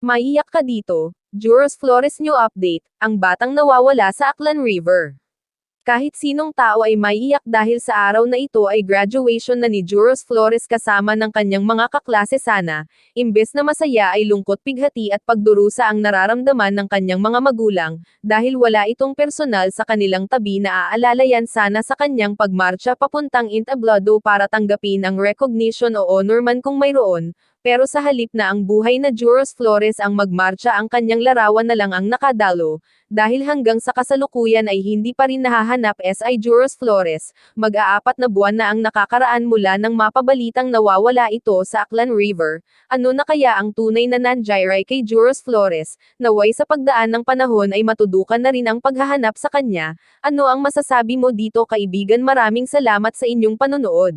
Maiyak ka dito, Juros Flores New Update, ang batang nawawala sa Aklan River. Kahit sinong tao ay maiiyak dahil sa araw na ito ay graduation na ni Juros Flores kasama ng kanyang mga kaklase sana, imbes na masaya ay lungkot pighati at pagdurusa ang nararamdaman ng kanyang mga magulang, dahil wala itong personal sa kanilang tabi na aalalayan sana sa kanyang pagmarcha papuntang entablado para tanggapin ang recognition o honor man kung mayroon, pero sa halip na ang buhay na Juros Flores ang magmarcha ang kanyang larawan na lang ang nakadalo, dahil hanggang sa kasalukuyan ay hindi pa rin nahahanap SI Juros Flores, mag-aapat na buwan na ang nakakaraan mula nang mapabalitang nawawala ito sa Aklan River. Ano na kaya ang tunay na nangyayari kay Juros Flores, naway sa pagdaan ng panahon ay matudukan na rin ang paghahanap sa kanya? Ano ang masasabi mo dito kaibigan? Maraming salamat sa inyong panonood.